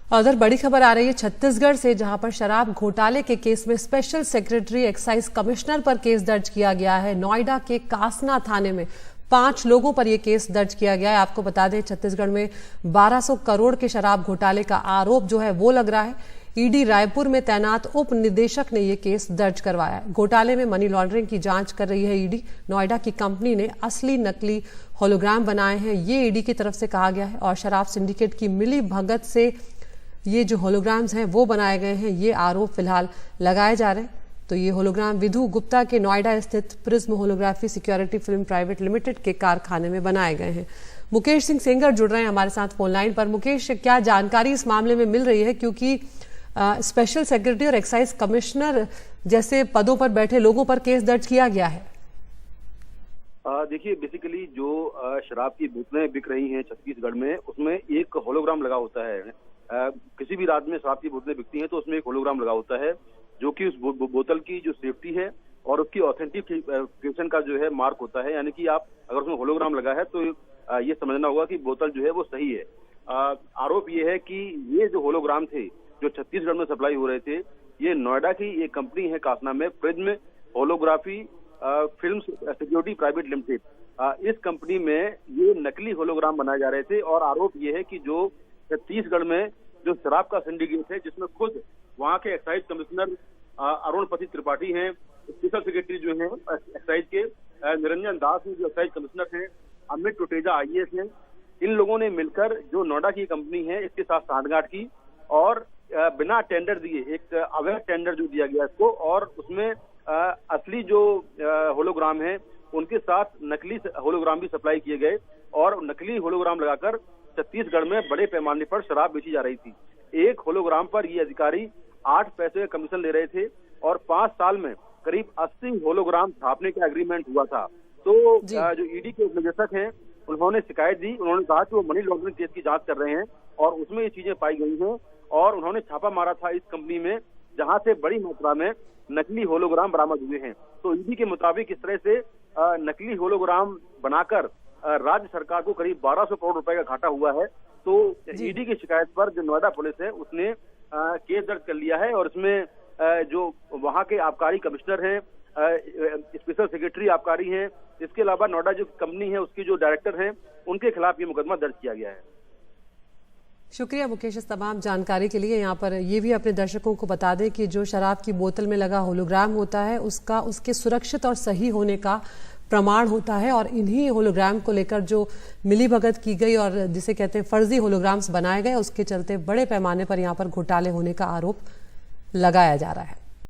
उधर बड़ी खबर आ रही है छत्तीसगढ़ से, जहां पर शराब घोटाले के केस में स्पेशल सेक्रेटरी एक्साइज कमिश्नर पर केस दर्ज किया गया है। नोएडा के कासना थाने में 5 लोगों पर यह केस दर्ज किया गया है। आपको बता दें, छत्तीसगढ़ में 1200 करोड़ के शराब घोटाले का आरोप जो है वो लग रहा है। ईडी रायपुर में तैनात उप निदेशक ने यह केस दर्ज करवाया है। घोटाले में मनी लॉन्ड्रिंग की जांच कर रही है ईडी। नोएडा की कंपनी ने असली नकली होलोग्राम बनाए हैं, ये ईडी की तरफ से कहा गया है। और शराब सिंडिकेट की मिली भगत से ये जो होलोग्राम्स हैं वो बनाए गए हैं, ये आरोप फिलहाल लगाए जा रहे हैं। तो ये होलोग्राम विधु गुप्ता के नोएडा स्थित prism holography security film private limited के कारखाने में बनाए गए हैं। मुकेश सिंह सेंगर जुड़ रहे हैं हमारे साथ फोन लाइन पर। मुकेश, क्या जानकारी इस मामले में मिल रही है, क्योंकि स्पेशल सेक्रेटरी और एक्साइज कमिश्नर जैसे पदों पर बैठे लोगों पर केस दर्ज किया गया है? देखिए, बेसिकली जो शराब की बोतलें बिक रही हैं छत्तीसगढ़ में, उसमें एक होलोग्राम लगा होता है। किसी भी राज्य में शराब की बोतलें बिकती हैं तो उसमें एक होलोग्राम लगा होता है, जो कि उस बोतल की जो सेफ्टी है और उसकी ऑथेंटिफिकेशन का जो है मार्क होता है। यानी कि आप अगर उसमें होलोग्राम लगा है तो ये समझना होगा कि बोतल जो है वो सही है। आरोप ये है कि ये जो होलोग्राम थे जो छत्तीसगढ़ में सप्लाई हो रहे थे, ये नोएडा की एक कंपनी है कासना में, prism holography film security private limited. इस कंपनी में ये नकली होलोग्राम बनाए जा रहे थे। और आरोप ये है कि जो छत्तीसगढ़ में जो शराब का सिंडिकेट है, जिसमें खुद वहाँ के एक्साइज कमिश्नर अरुणपति त्रिपाठी हैं, स्पेशल सेक्रेटरी जो है एक्साइज के निरंजन दास जो एक्साइज कमिश्नर हैं, अमित टोटेजा IAS हैं, इन लोगों ने मिलकर जो नोएडा की कंपनी है इसके साथ सांठगांठ की और बिना टेंडर दिए एक अवैध टेंडर जो दिया गया इसको, और उसमें असली जो होलोग्राम है उनके साथ नकली होलोग्राम भी सप्लाई किए गए और नकली होलोग्राम लगाकर छत्तीसगढ़ में बड़े पैमाने पर शराब बेची जा रही थी। एक होलोग्राम पर ये अधिकारी 8 पैसे का कमीशन ले रहे थे और 5 साल में करीब 80 होलोग्राम छापने का एग्रीमेंट हुआ था। तो जो ईडी के उपनिदेशक हैं उन्होंने शिकायत दी। उन्होंने कहा कि वो मनी लॉन्ड्रिंग केस की जांच कर रहे हैं और उसमें ये चीजें पाई गई हैं। और उन्होंने छापा मारा था इस कंपनी में, जहां से बड़ी मात्रा में नकली होलोग्राम बरामद हुए हैं। तो ईडी के मुताबिक इस तरह से नकली होलोग्राम बनाकर राज्य सरकार को करीब 1200 करोड़ रुपए का घाटा हुआ है। तो ईडी की शिकायत पर जो नोएडा पुलिस है उसने केस दर्ज कर लिया है। और इसमें जो वहां के आबकारी कमिश्नर हैं, स्पेशल सेक्रेटरी आबकारी हैं, इसके अलावा नोएडा जो कंपनी है उसकी जो डायरेक्टर हैं, उनके खिलाफ ये मुकदमा दर्ज किया गया है। शुक्रिया मुकेश इस तमाम जानकारी के लिए। यहाँ पर ये भी अपने दर्शकों को बता दें कि जो शराब की बोतल में लगा होलोग्राम होता है उसके सुरक्षित और सही होने का प्रमाण होता है। और इन्हीं होलोग्राम को लेकर जो मिलीभगत की गई और जिसे कहते हैं फर्जी होलोग्राम्स बनाए गए, उसके चलते बड़े पैमाने पर यहाँ पर घोटाले होने का आरोप लगाया जा रहा है।